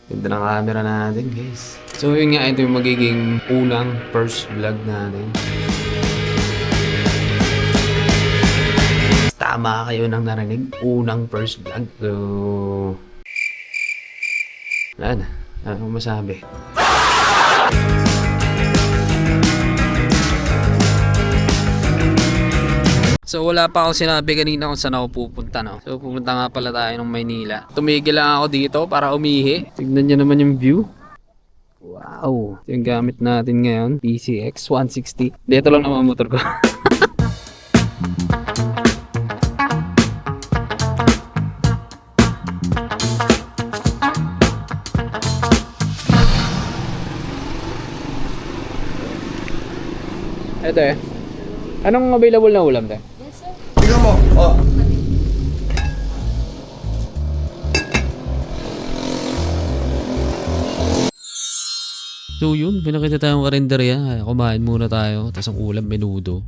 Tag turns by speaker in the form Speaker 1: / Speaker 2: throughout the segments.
Speaker 1: Ganda ng camera natin, guys. So yun nga, ito yung magiging unang first vlog natin. Tama kayo nang narinig, unang first vlog. So wala na, ano masabi. So wala pa ako sinabi kanina kung saan ako pupunta, no? So pupunta nga pala tayo ng Maynila. Tumigil lang ako dito para umihi. Tignan nyo naman yung view. Wow! Ito yung gamit natin ngayon, PCX 160. Dito lang naman motor ko. Ito eh. Anong available na ulam, te?
Speaker 2: Tingnan mo, oh.
Speaker 1: So yun, pinakita tayong karinderya. Kumain muna tayo. Tapos ang ulam, menudo.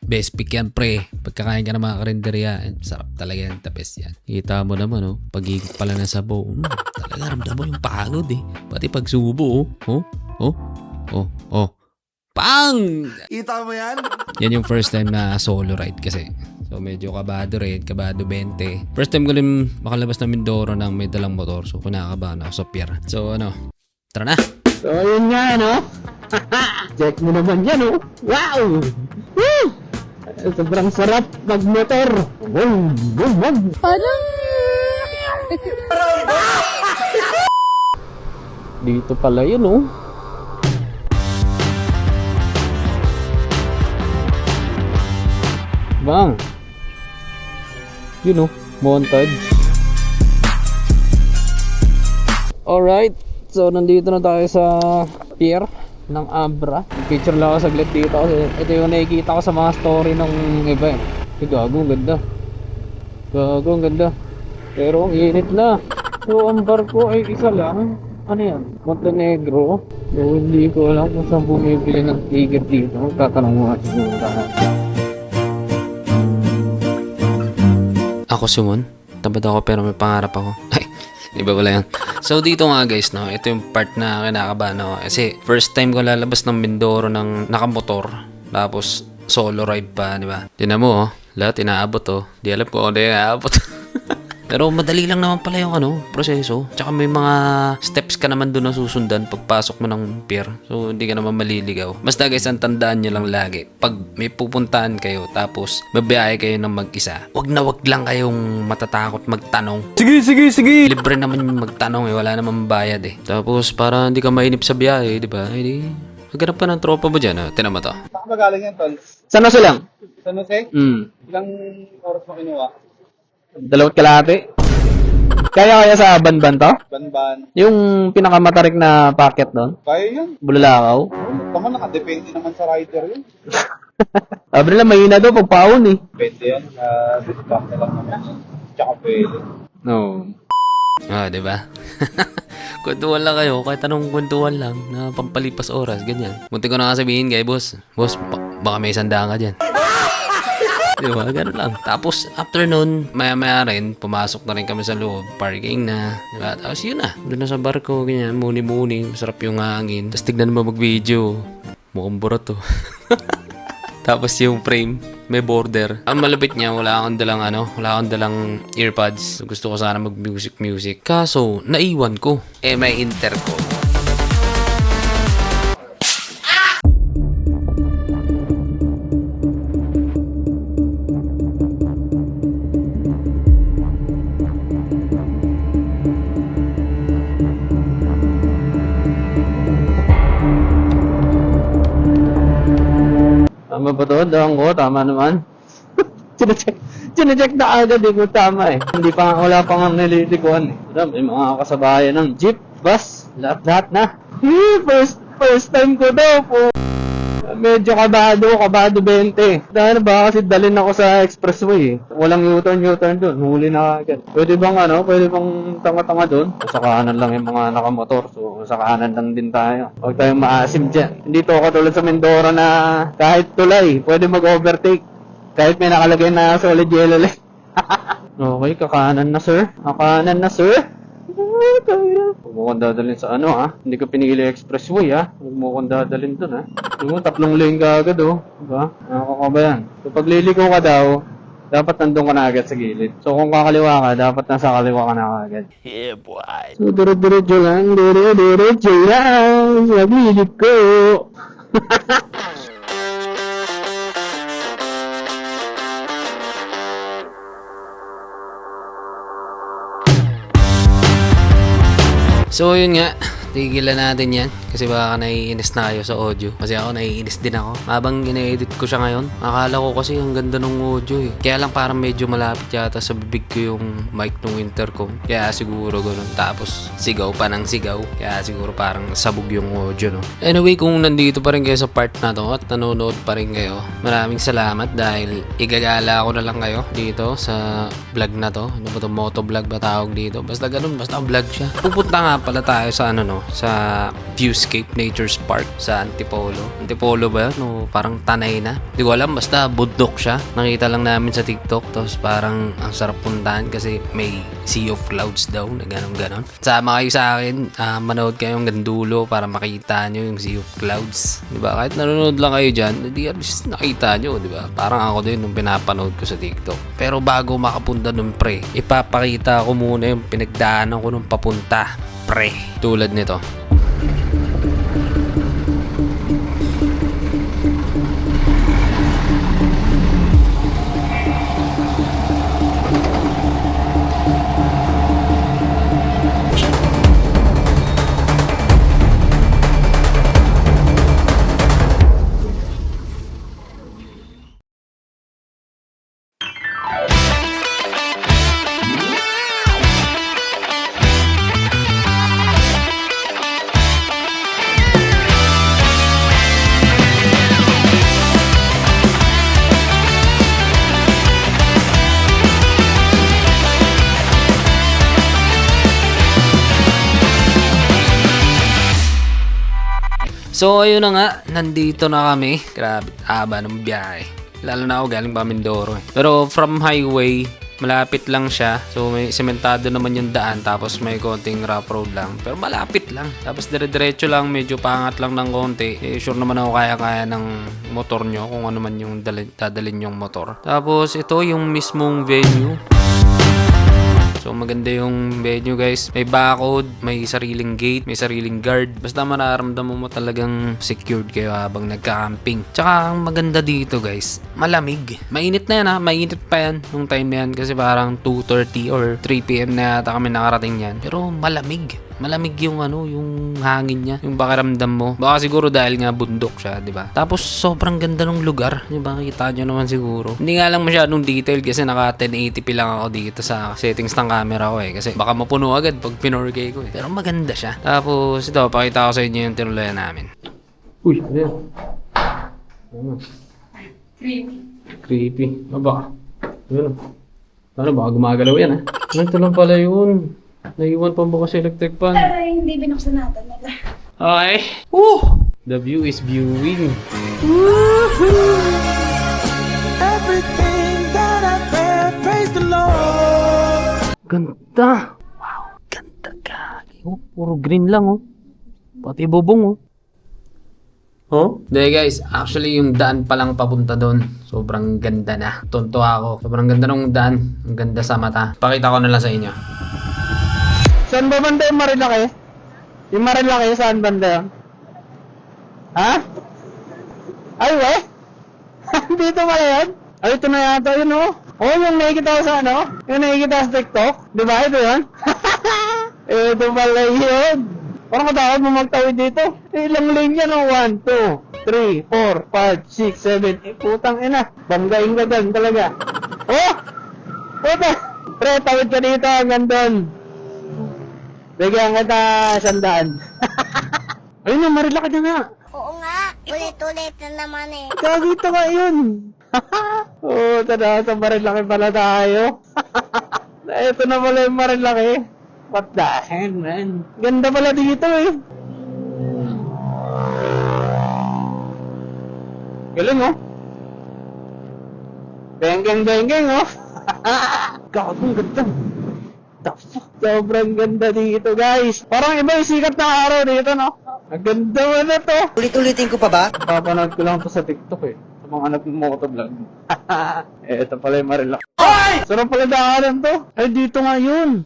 Speaker 1: Best pick yan, pre. Pagkakain ka ng mga karinderya, sarap talaga yan. The best yan. Kita mo naman, oh. Pag-ikot pala ng sabaw. Talaga ramdam mo yung pagod, eh. Pati pagsubo, oh. Oh. Pang!
Speaker 2: Kita mo yan?
Speaker 1: Yan yung first time na solo ride kasi. So medyo kabado rin, kabado 20. First time ko rin makalabas ng Mindoro nang may dalang motor. So kinakabahan ako sa pier. So ano, tara na!
Speaker 3: So yun nga, no? Check mo naman yan, oh. Wow! Woo! Sobrang sarap magmotor. Boom! Boom! Boom!
Speaker 4: Parang...
Speaker 1: Dito pala yun, oh. Bang! Yun, oh. Montage. Alright. So, nandito na tayo sa pier ng Abra. Picture lang ako saglit dito kasi ito yung nakikita ko sa mga story ng iba eh. Gago, ang ganda. Gago, ang ganda. Pero ang init na. So, ang barko ay isa lang. Ano yan? Montenegro. So, hindi ko alam kung saan bumibili ng ticket dito. Magtatanong mo nga siguro lahat. Ako Sumon. Tamad ako pero may pangarap ako. Ay, iba pala yan. So dito nga guys, no, ito yung part na kinakabahan ako. Kasi first time ko lalabas ng Mindoro ng nakamotor. Tapos solo ride pa, di ba? Tingnan mo, oh. Lahat inaabot, oh. Di alam ko ano yung inaabot. Pero madali lang naman pala yung proseso. Tsaka may mga steps ka naman doon na susundan pagpasok mo ng pier. So hindi ka naman maliligaw. Basta guys, ang tandaan nyo lang lagi. Pag may pupuntahan kayo tapos mabiyahe kayo ng mag-isa, wag lang kayong matatakot magtanong. Sige! Libre naman yung magtanong eh. Wala naman bayad eh. Tapos para hindi ka mainip sa biyahe, di ba? Hindi. Maghanap ka ng tropa mo dyan. Tinan mo to.
Speaker 2: Saan ba galing yan, tol?
Speaker 3: San Jose lang?
Speaker 2: San Jose? Ilang oras mo kinuha?
Speaker 3: 2 kalahati. Kaya sa Banban to?
Speaker 2: Banban.
Speaker 3: Yung pinakamatarik na packet doon?
Speaker 2: Kaya yun.
Speaker 3: Bulalakaw?
Speaker 2: Tama, nakadepende naman sa rider yun.
Speaker 3: Sabi nila, mahina daw pag paon eh.
Speaker 2: Depende yan. Discount na lang naman. Tsaka pwede.
Speaker 3: No.
Speaker 1: Ah, di ba? Kwentuhan lang kayo, kahit anong kwentuhan lang na pampalipas oras, ganyan. Munti ko na nga sabihin kay boss, baka may sandaan ka dyan. Di ba? Ganun lang. Tapos, after nun, maya-maya rin, pumasok na rin kami sa loob, parking na. Diba? Tapos yun na, doon na sa barko, ganyan, muni-muni, masarap yung hangin. Tapos tignan mo mag-video, mukhang burot to. Tapos yung frame, may border. Ang malapit niya, wala akong dalang earpods. Gusto ko sana mag-music. Kaso, naiwan ko. May intercom.
Speaker 3: Tama ba to? Doon ko, tama naman. Chinecheck na agad eh kung tama eh. Wala pa nga nililikuan eh. May mga kasabayan ng jeep, bus, lahat na. First time ko daw po. Medyo kabado 20. Dahil ba kasi dalhin ako sa expressway eh. Walang U-turn doon. Huli na agad. Pwede bang tanga-tanga doon? Sa kanan lang yung mga nakamotor. So sa kanan lang din tayo. Huwag tayong maasim dyan. Hindi to katulad sa Mindoro na kahit tulay, pwede mag-overtake. Kahit may nakalagay na solid yellow lane. Okay, kakanan na sir. mo kong dadalhin sa ano ha. Hindi ko pinili expressway ha. Huwag mo kong dadalhin dun ha. Yung 3 lane ka agad oh. Diba? Nakakabayan. So pag liliko ka daw, dapat nandun ka na agad sa gilid. So kung kakaliwa ka, dapat nasa kaliwa ka na agad. Yeah boy. So dire-diretso lang, dire-diretso lang sa gilid ko.
Speaker 1: So yun nga, tigilan natin yan kasi baka naiinis na kayo sa audio. Kasi ako naiinis din ako. Habang ina-edit ko siya ngayon, akala ko kasi ang ganda ng audio eh. Kaya lang parang medyo malapit yata sa bibig ko yung mic ng intercom. Kaya siguro ganun. Tapos sigaw pa ng sigaw. Kaya siguro parang sabog yung audio no. Anyway, kung nandito pa rin kayo sa part na to at nanonood pa rin kayo, maraming salamat dahil igagala ko na lang kayo dito sa vlog na to. Ano ba to? Motovlog ba tawag dito? Basta ganun, basta vlog siya. Pupunta nga pala tayo sa ano no, sa Viewscape Nature's Park sa Antipolo. Antipolo ba yun? O parang Tanay na? Hindi ko alam, basta bundok siya. Nakita lang namin sa TikTok, tapos parang ang sarap puntahan kasi may sea of clouds daw na ganon-ganon. Sama kayo sa akin, manood kayo hanggang dulo para makita nyo yung sea of clouds. Diba? Kahit nanonood lang kayo dyan, hindi at least nakita nyo, diba? Parang ako din nung pinapanood ko sa TikTok. Pero bago makapunta nun pre, ipapakita ko muna yung pinagdaanan ko nung papunta pre. Tulad nito. So ayun na nga, nandito na kami. Grabe, haba ng biyahe. Lalo na ako galing pa Mindoro eh. Pero from highway, malapit lang siya. So may sementado naman yung daan, tapos may konting rough road lang. Pero malapit lang. Tapos dire-diretso lang, medyo pangat lang ng konti. Eh, sure naman ako kaya-kaya ng motor nyo kung ano man yung dadalhin yung motor. Tapos ito yung mismong venue. So maganda yung venue guys. May barcode, may sariling gate, may sariling guard. Basta mararamdaman mo talagang secured kayo habang nagka-camping. Tsaka ang maganda dito guys, malamig. Mainit na yan ha, mainit pa yan nung time na yan kasi parang 2:30 or 3 PM na yata kami nakarating yan. Pero malamig. Malamig yung ano, yung hangin niya, yung pakiramdam mo. Baka siguro dahil nga bundok siya, di ba? Tapos sobrang ganda ng lugar, di ba? Kita nyo naman siguro. Hindi nga lang masyadong detail kasi naka 1080p lang ako dito sa settings ng camera ko eh. Kasi baka mapuno agad pag pinorkay ko eh. Pero maganda siya. Tapos ito, pakita ko sa inyo yung tinulayan namin. Uy, ano yan?
Speaker 4: Creepy.
Speaker 1: Creepy. Aba. Ano? Ano ba? Gumagalaw yan ha? Ito lang pala yun. Naiwan pa ba kasi electric fan?
Speaker 4: Pero hindi binuksan natin nila.
Speaker 1: Okay. The view is viewing.
Speaker 5: Everything that I have, praise the Lord.
Speaker 1: Ganda. Wow, ganda ka. Oh, puro green lang oh. Pati bubong oh. Oh? Hindi guys, actually yung daan pa lang papunta doon. Sobrang ganda na. Tonto ako. Sobrang ganda ng daan. Ang ganda sa mata. Pakita ko na lang sa inyo.
Speaker 3: Saan ba banda yung Marilaki? Yung Marilaki, saan banda yun? Ha? Ay, we? Dito pala yun? Ay, ito na yata yun, oh. Oh, yung nakikita ko sa ano? Yung nakikita sa TikTok? Di ba? Ito yun? Ito pala yun. Parang katakot mo magtawid dito. Ilang lane yan, oh? 1, 2, 3, 4, 5, 6, 7. Putang ina. Banggain ka dyan talaga. Oh! Puta! Pre, tawid ka dito hanggang doon. Bigyan kita 100. Ayun na, Marilaki na nga.
Speaker 6: Oo nga, ulit-ulit na naman eh.
Speaker 3: Kagito ka yun. Oo, tada, sa Marilaki pala tayo. Ito na pala yung Marilaki. What the hell, man? Ganda pala dito eh. Galing oh. Bengeng, oh. Gagong ganda. The fuck? Sobrang ganda dito, guys. Parang iba yung sikat na araw dito, no? Ang ganda mo na to.
Speaker 7: Ulit-ulitin ko pa ba?
Speaker 3: Papanood ko lang to sa TikTok eh. Sa mga nag-motovlog. Ito pala yung Marilac. Sarap pala daanan to. Ay, dito nga yun.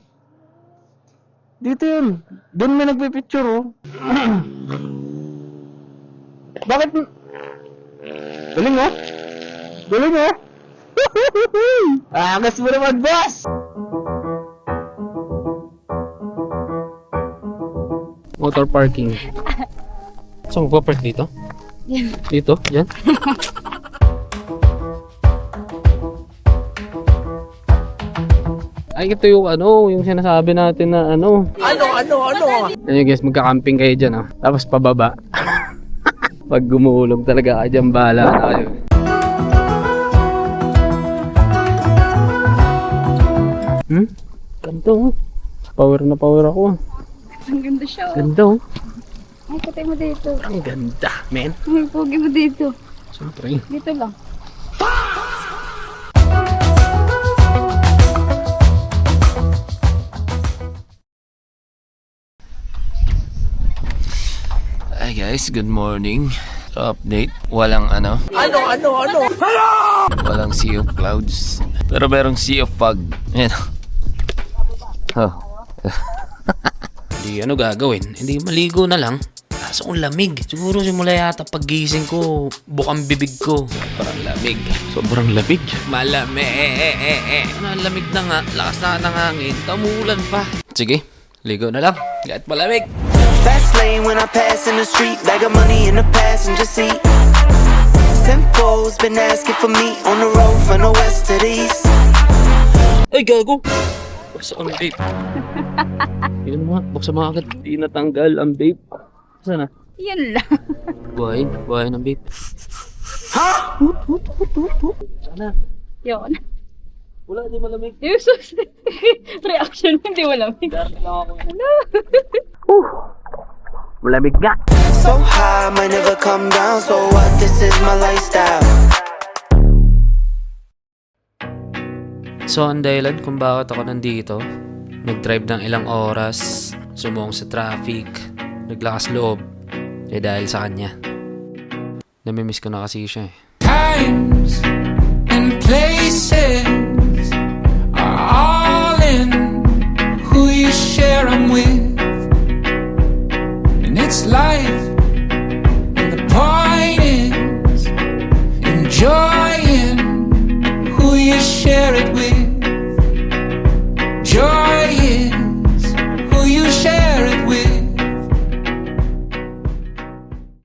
Speaker 3: Dito yun. Doon may nagpipicture, oh. Bakit? Galing, oh. Galing, oh. Angas mo naman, boss!
Speaker 1: Motor parking. Saan magpa-park dito? Dito? Yan? Ay, ito yung yung sinasabi natin na Ano? Ayun guys, magka-camping kayo dyan, Tapos pababa. Pag gumuulog talaga ka dyan, bahala na kayo. Ganda, oh. Power na power ako,
Speaker 4: Ang ganda siya.
Speaker 1: Ganda, oh.
Speaker 4: Ay, katay mo dito.
Speaker 1: Ang ganda, man.
Speaker 4: Ay, pogi mo dito.
Speaker 1: Siyempre.
Speaker 4: Dito lang.
Speaker 1: Hi guys, good morning. Update, walang Ano? Walang sea of clouds. Pero merong sea of fog. Ayan. Oh. Hindi gagawin? Hindi maligo na lang. Kaso ang lamig. Siguro simula yata paggising ko, bukang bibig ko. Sobrang lamig. Sobrang lamig. Malamig. Ang lamig na nga. Lakas na ng hangin. Tamulan pa. Sige, ligo na lang. Kahit malamig.
Speaker 7: Fast lane when I pass in the street. Bag of money in the passenger seat. Simcoe's been asking for me on the road from the west to the east.
Speaker 1: Ay, gago! Buksan ang vape. Yun mo, buksan mo agad. Di natanggal ang vape. Saan na?
Speaker 4: Yan lang.
Speaker 1: Buhay ng vape. Sana.
Speaker 4: Yun.
Speaker 1: Wala, di malamig.
Speaker 4: Yung reaction mo, hindi malamig.
Speaker 1: Malamig nga.
Speaker 7: So high, might never come down. So what? This is my lifestyle.
Speaker 1: So, ang dahilan kung bakit ako nandito, nag-drive ng ilang oras, sumong sa traffic, naglakas loob, dahil sa kanya. Namimiss ko na kasi siya,
Speaker 5: Times and places are all in who you share them with. And it's life, and the point is enjoying who you share it with.